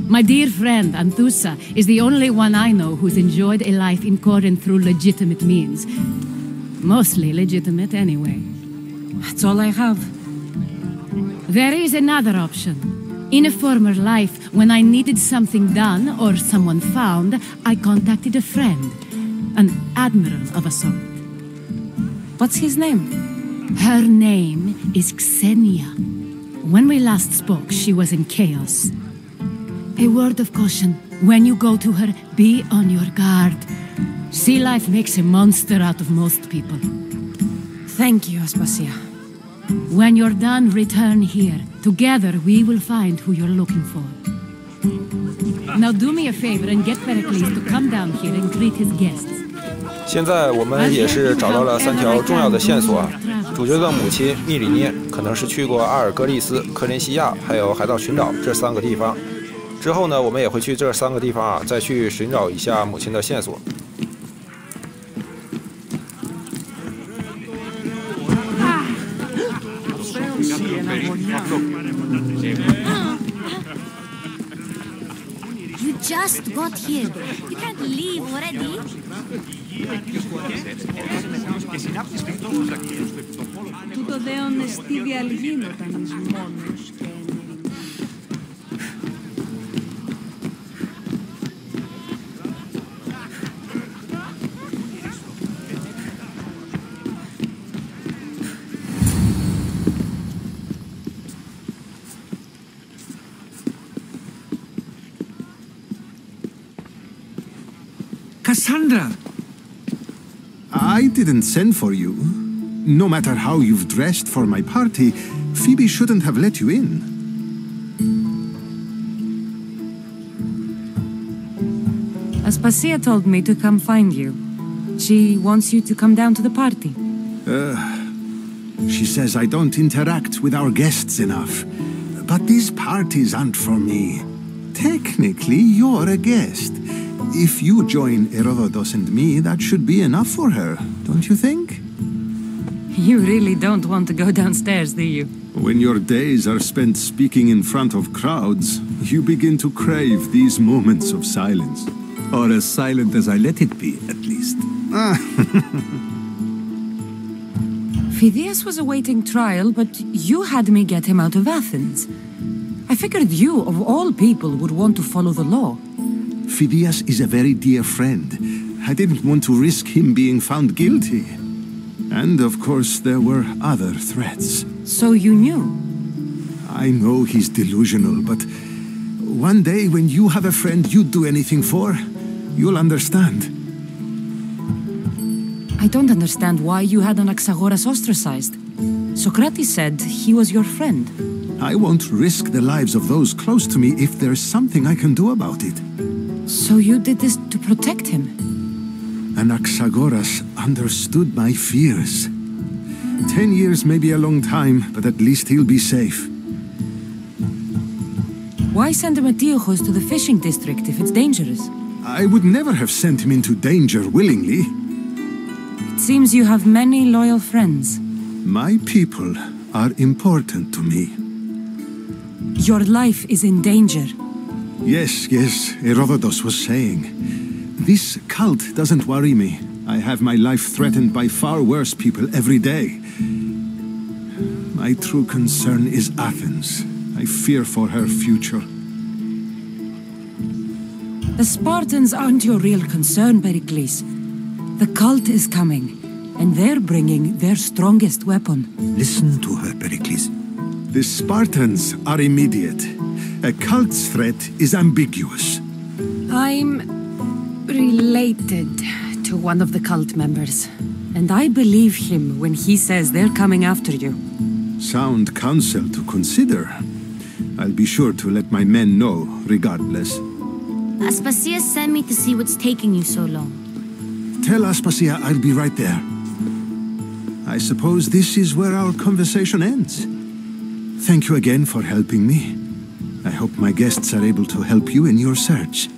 My dear friend, Anthusa, is the only one I know who's enjoyed a life in Corinth through legitimate means. Mostly legitimate, anyway. That's all I have. There is another option. In a former life, when I needed something done or someone found, I contacted a friend. An admiral of a sort. What's his name? Her name is Xenia. When we last spoke, she was in chaos. A word of caution. When you go to her, be on your guard. Sea life makes a monster out of most people. Thank you, Aspasia. When you're done, return here. Together, we will find who you're looking for. Now do me a favor and get Pericles to come down here and greet his guests. 现在我们也是找到了3条重要的线索啊。主角的母亲密里涅可能是去过阿尔戈利斯、科林西亚还有海盗群岛这3个地方。之后呢，我们也会去这3个地方啊，再去寻找一下母亲的线索。 You just got here. You can't leave already. Τούτο δέον εστί διαλγίνονταν εις μόνος και Cassandra! I didn't send for you. No matter how you've dressed for my party, Phoebe shouldn't have let you in. Aspasia told me to come find you. She wants you to come down to the party. She says I don't interact with our guests enough. But these parties aren't for me. Technically, you're a guest. If you join Herodotus and me, that should be enough for her, don't you think? You really don't want to go downstairs, do you? When your days are spent speaking in front of crowds, you begin to crave these moments of silence. Or as silent as I let it be, at least. Phidias was awaiting trial, but you had me get him out of Athens. I figured you, of all people, would want to follow the law. Phidias is a very dear friend. I didn't want to risk him being found guilty. And of course, there were other threats. So you knew? I know he's delusional, but one day when you have a friend you'd do anything for, you'll understand. I don't understand why you had Anaxagoras ostracized. Socrates said he was your friend. I won't risk the lives of those close to me if there's something I can do about it. So you did this to protect him? Anaxagoras understood my fears. 10 years may be a long time, but at least he'll be safe. Why send Emetiochos to the fishing district if it's dangerous? I would never have sent him into danger willingly. It seems you have many loyal friends. My people are important to me. Your life is in danger. Yes, Herodotus was saying. This cult doesn't worry me. I have my life threatened by far worse people every day. My true concern is Athens. I fear for her future. The Spartans aren't your real concern, Pericles. The cult is coming, and they're bringing their strongest weapon. Listen to her, Pericles. The Spartans are immediate. A cult's threat is ambiguous. I'm related to one of the cult members, and I believe him when he says they're coming after you. Sound counsel to consider. I'll be sure to let my men know, regardless. Aspasia sent me to see what's taking you so long. Tell Aspasia I'll be right there. I suppose this is where our conversation ends. Thank you again for helping me. I hope my guests are able to help you in your search.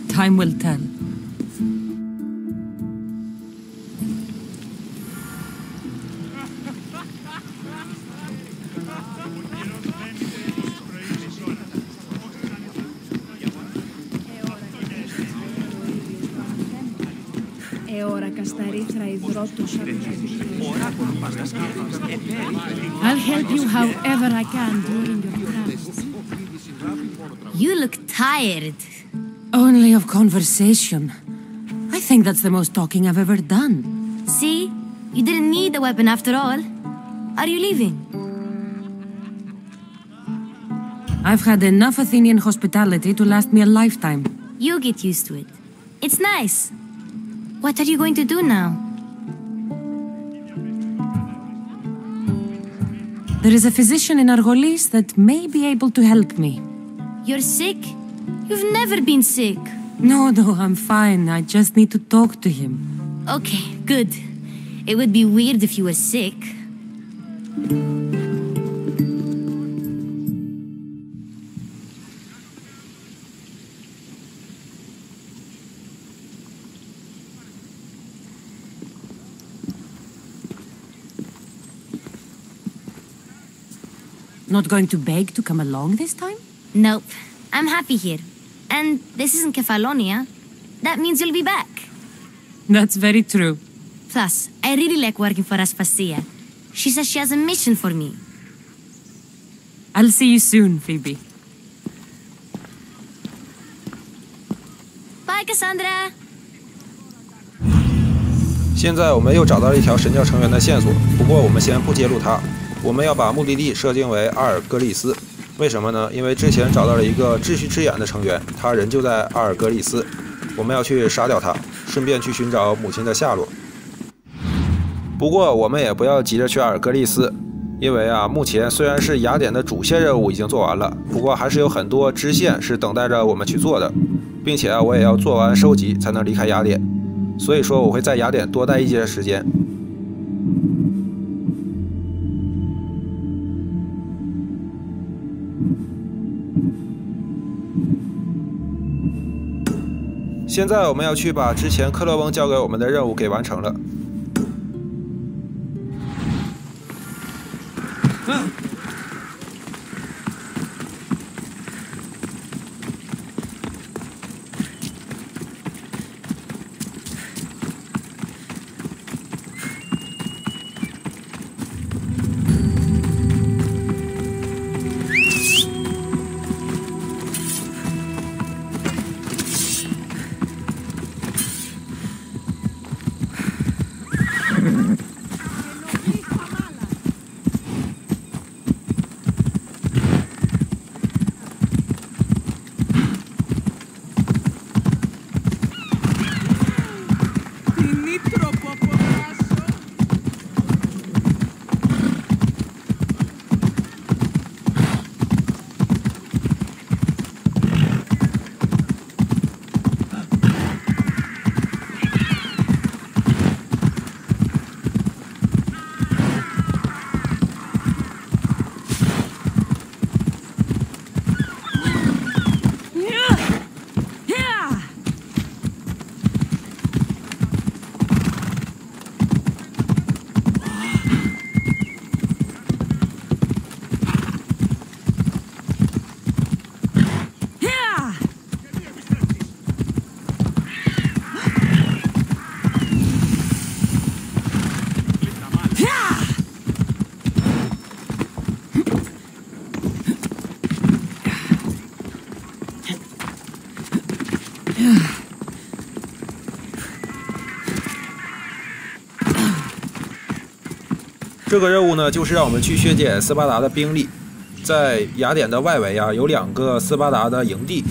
Time will tell. I'll help you however I can during your travels. You look tired. Only of conversation. I think that's the most talking I've ever done. See? You didn't need the weapon after all. Are you leaving? I've had enough Athenian hospitality to last me a lifetime. You get used to it. It's nice. What are you going to do now? There is a physician in Argolis that may be able to help me. You're sick? You've never been sick. No, I'm fine. I just need to talk to him. Okay, good. It would be weird if you were sick. Not going to beg to come along this time? Nope. I'm happy here. And this isn't Kefalonia. That means you'll be back. That's very true. Plus, I really like working for Aspasia. She says she has a mission for me. I'll see you soon, Phoebe. Bye, Cassandra. 现在我们又找到了一条神教成员的线索，不过我们先不揭露他。我们要把目的地设定为阿尔戈利斯，为什么呢？因为之前找到了一个秩序之眼的成员，他人就在阿尔戈利斯，我们要去杀掉他，顺便去寻找母亲的下落。不过我们也不要急着去阿尔戈利斯，因为目前虽然是雅典的主线任务已经做完了，不过还是有很多支线是等待着我们去做的，并且我也要做完收集才能离开雅典，所以说我会在雅典多待一些时间。现在我们要去把之前克勒翁交给我们的任务给完成了。这个任务呢，就是让我们去削减斯巴达的兵力。在雅典的外围有2个斯巴达的营地。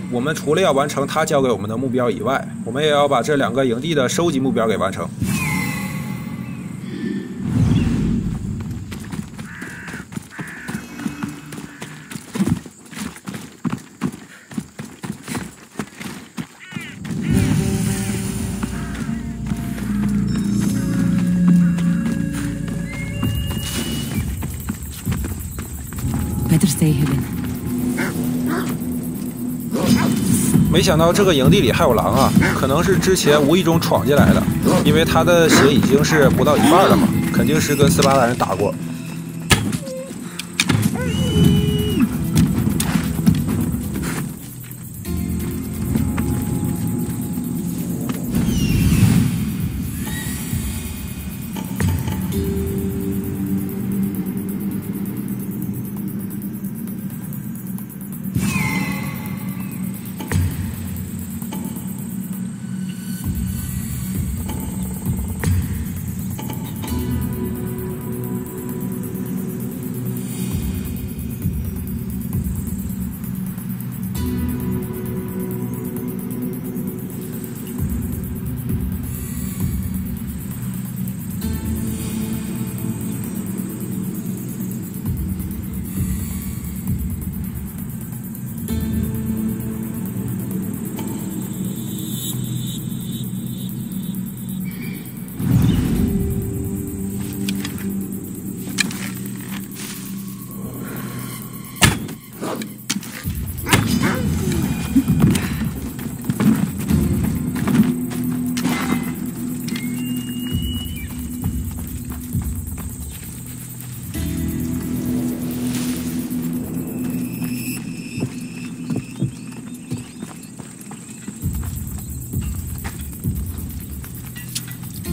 我们除了要完成他交给我们的目标以外，我们也要把这2个营地的收集目标给完成。Better stay hidden. 没想到这个营地里还有狼啊，可能是之前无意中闯进来的，因为他的血已经是不到一半了嘛，肯定是跟斯巴达人打过。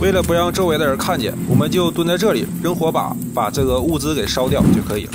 为了不让周围的人看见，我们就蹲在这里扔火把，把这个物资给烧掉就可以了。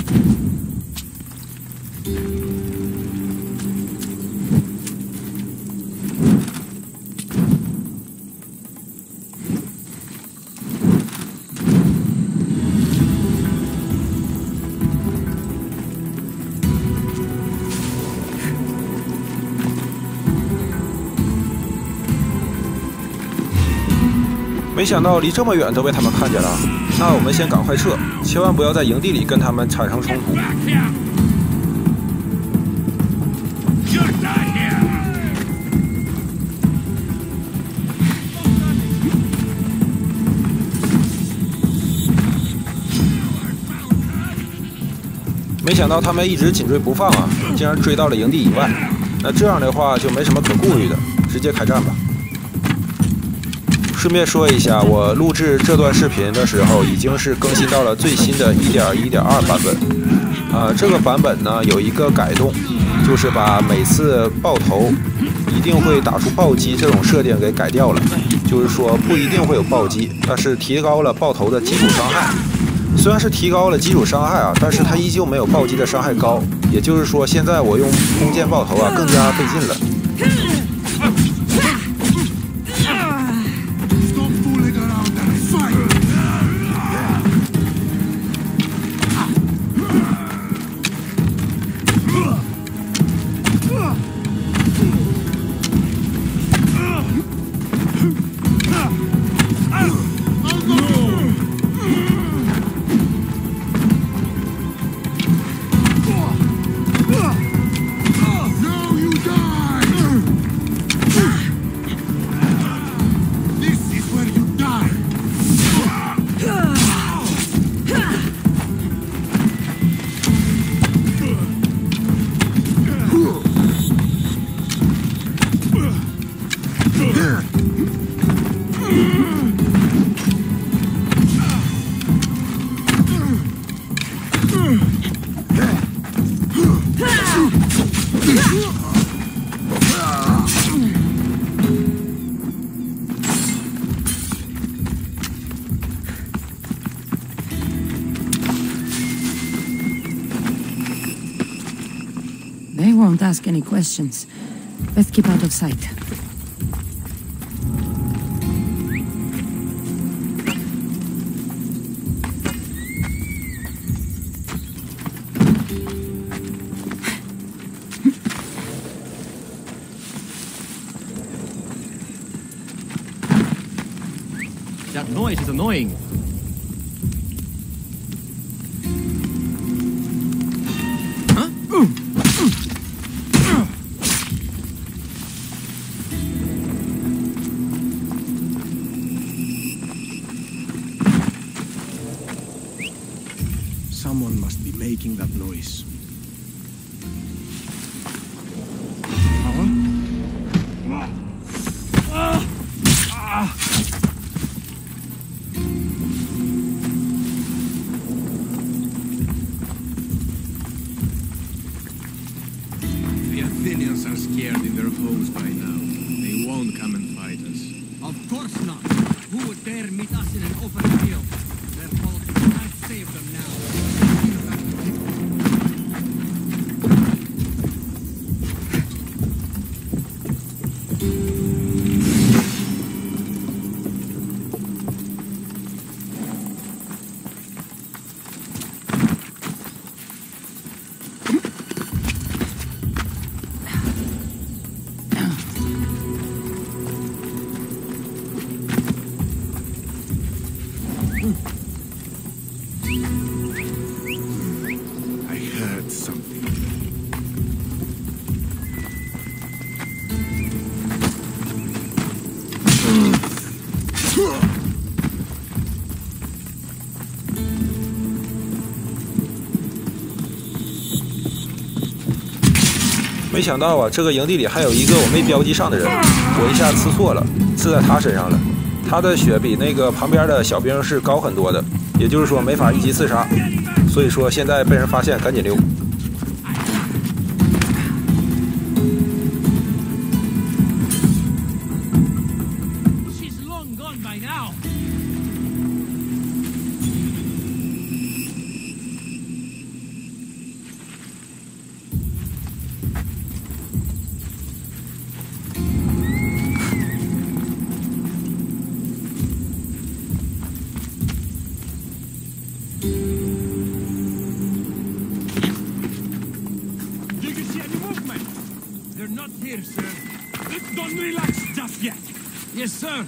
没想到离这么远都被他们看见了，那我们先赶快撤，千万不要在营地里跟他们产生冲突。没想到他们一直紧追不放啊，竟然追到了营地以外。那这样的话就没什么可顾虑的，直接开战吧。顺便说一下，我录制这段视频的时候已经是更新到了最新的 1.1.2 版本。这个版本呢有一个改动，就是把每次爆头一定会打出暴击这种设定给改掉了，就是说不一定会有暴击，但是提高了爆头的基础伤害。虽然是提高了基础伤害啊，但是它依旧没有暴击的伤害高，也就是说现在我用弓箭爆头啊更加费劲了。They won't ask any questions. Let's keep out of sight. That noise is annoying. Someone must be making that noise. Athenians are scared in their homes by now. They won't come and fight us. Of course not. Who would dare meet us in an open field? Their fault. I've saved them now. 没想到啊，这个营地里还有一个我没标记上的人，我一下刺错了，刺在他身上了。他的血比那个旁边的小兵是高很多的，也就是说没法一击刺杀。所以说现在被人发现，赶紧溜。 Yes, sir.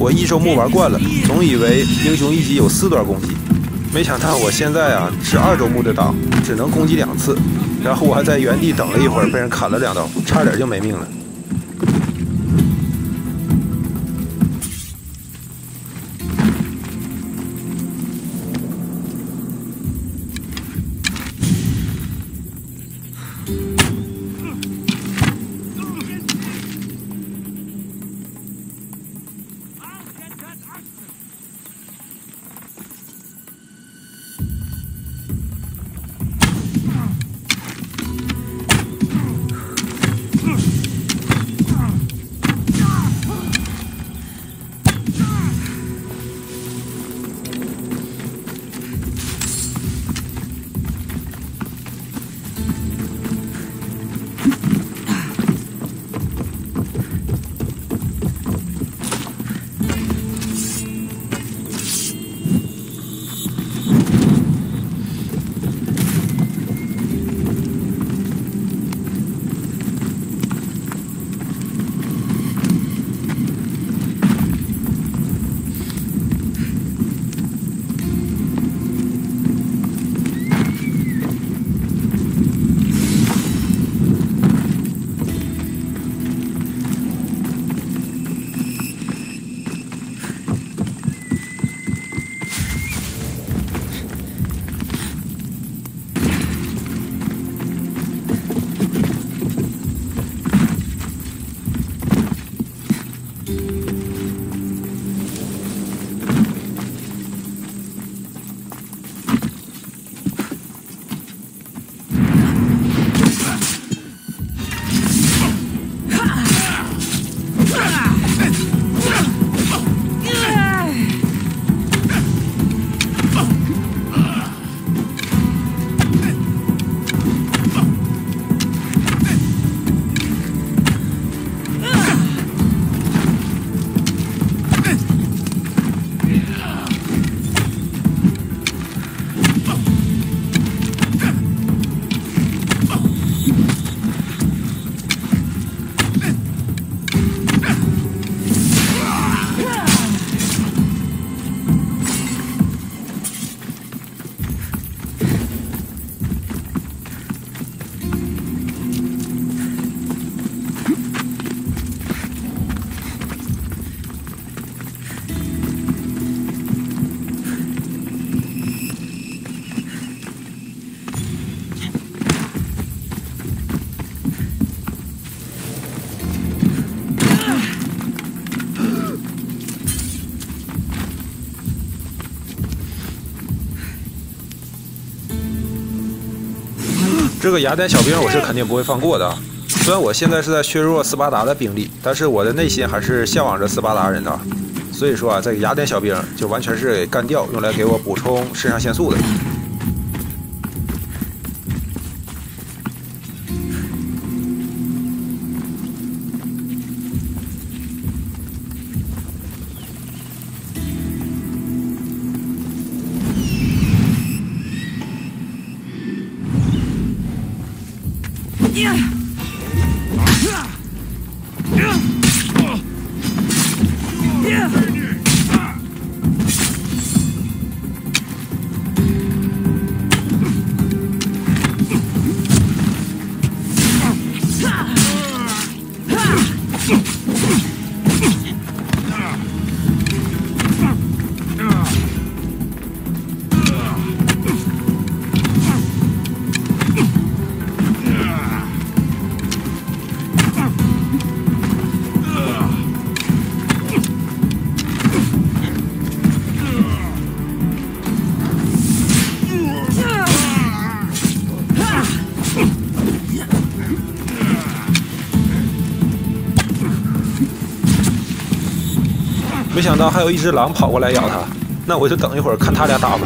我一周目玩惯了，总以为英雄一击有4段攻击，没想到我现在啊是2周目的档，只能攻击2次，然后我还在原地等了一会儿，被人砍了2刀，差点就没命了。这个雅典小兵我是肯定不会放过的。虽然我现在是在削弱斯巴达的兵力，但是我的内心还是向往着斯巴达人的。所以说啊，这个雅典小兵就完全是给干掉，用来给我补充肾上腺素的。没想到还有一只狼跑过来咬他，那我就等一会儿看他俩打吧。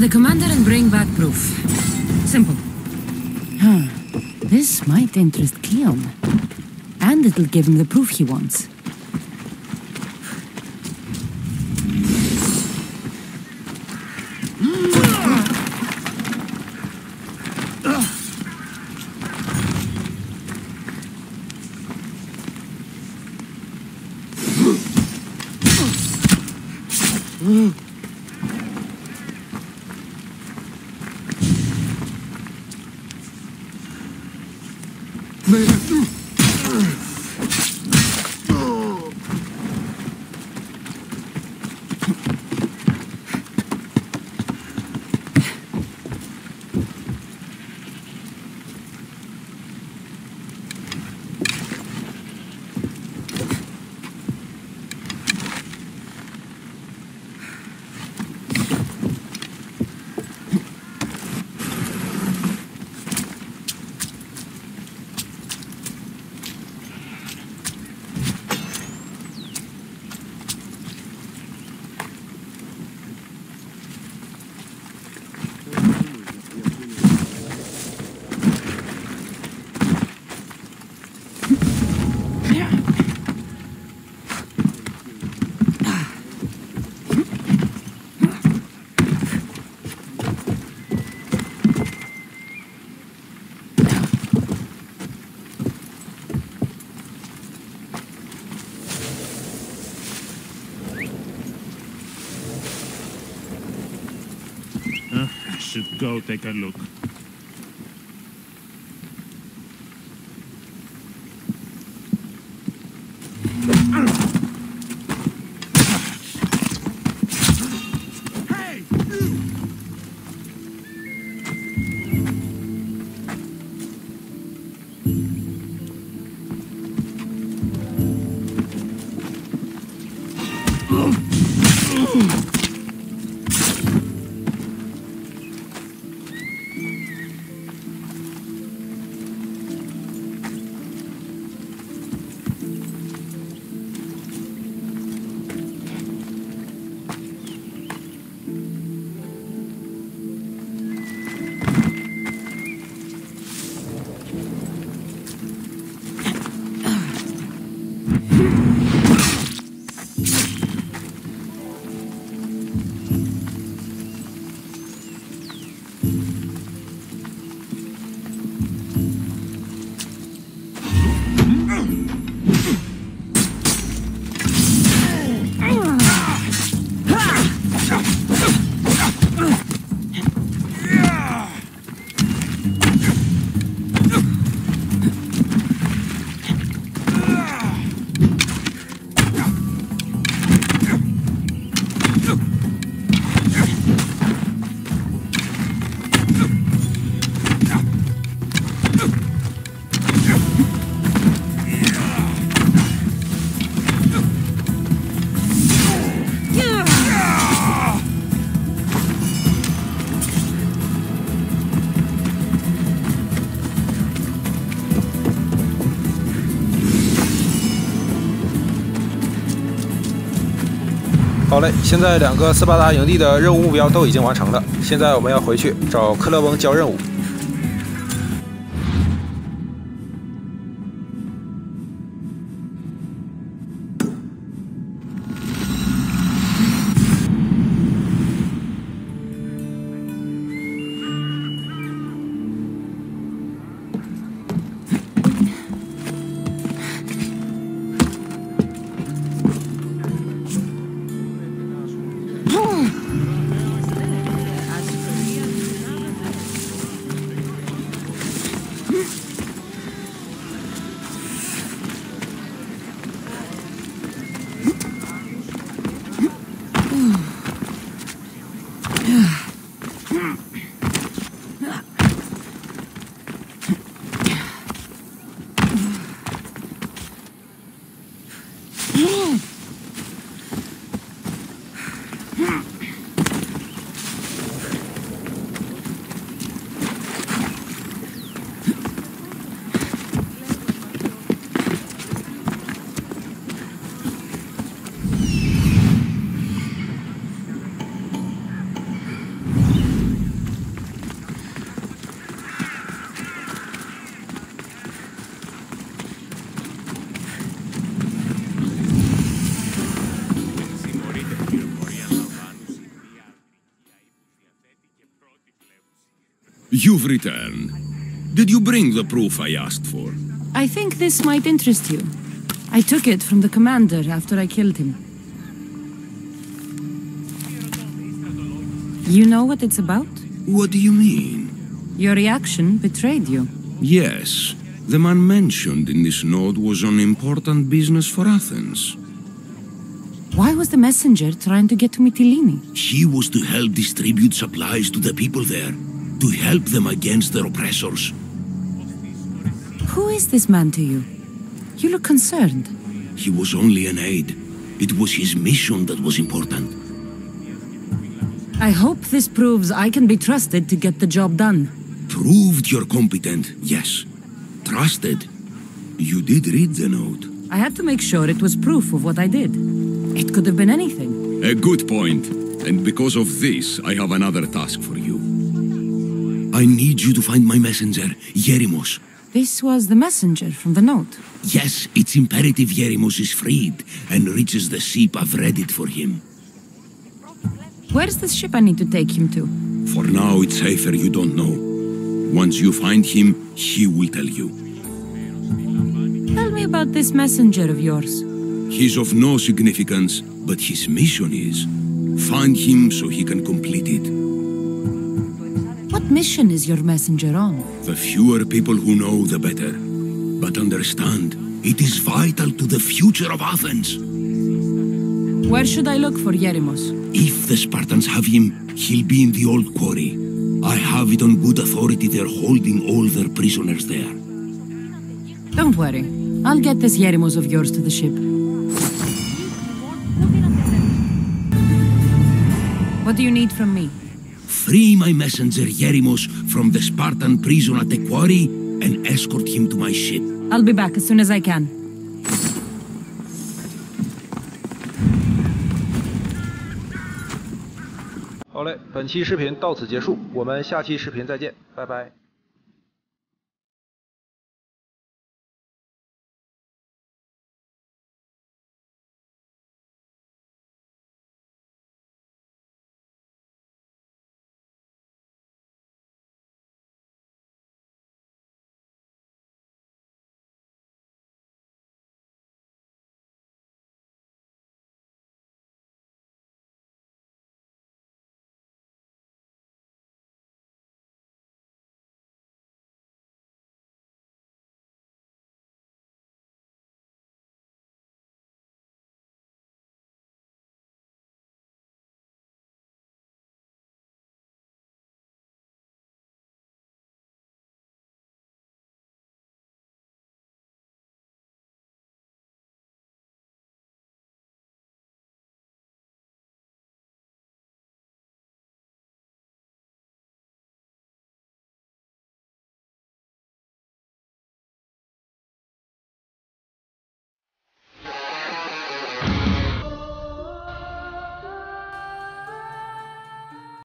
the commander and bring back proof. Simple. Huh. This might interest Cleon. And it'll give him the proof he wants. Should go take a look.好嘞，现在2个斯巴达营地的任务目标都已经完成了，现在我们要回去找克勒翁交任务。You've returned. Did you bring the proof I asked for? I think this might interest you. I took it from the commander after I killed him. You know what it's about? What do you mean? Your reaction betrayed you. Yes. The man mentioned in this note was on important business for Athens. Why was the messenger trying to get to Mytilene? He was to help distribute supplies to the people there, to help them against their oppressors. Who is this man to you? You look concerned. He was only an aide. It was his mission that was important. I hope this proves I can be trusted to get the job done. Proved you're competent, yes. Trusted. You did read the note. I had to make sure it was proof of what I did. It could have been anything. A good point. And because of this, I have another task for you. I need you to find my messenger, Yerimos. This was the messenger from the note. Yes, it's imperative Yerimos is freed and reaches the ship. I've read it for him. Where's the ship I need to take him to? For now, it's safer you don't know. Once you find him, he will tell you. Tell me about this messenger of yours. He's of no significance, but his mission is. Find him so he can complete it. What mission is your messenger on? The fewer people who know, the better. But understand, it is vital to the future of Athens. Where should I look for Yerimos? If the Spartans have him, he'll be in the old quarry. I have it on good authority they're holding all their prisoners there. Don't worry. I'll get this Yerimos of yours to the ship. What do you need from me? Free my messenger Yerimos from the Spartan prison at the quarry and escort him to my ship. I'll be back as soon as I can. 好嘞，本期视频到此结束，我们下期视频再见，拜拜。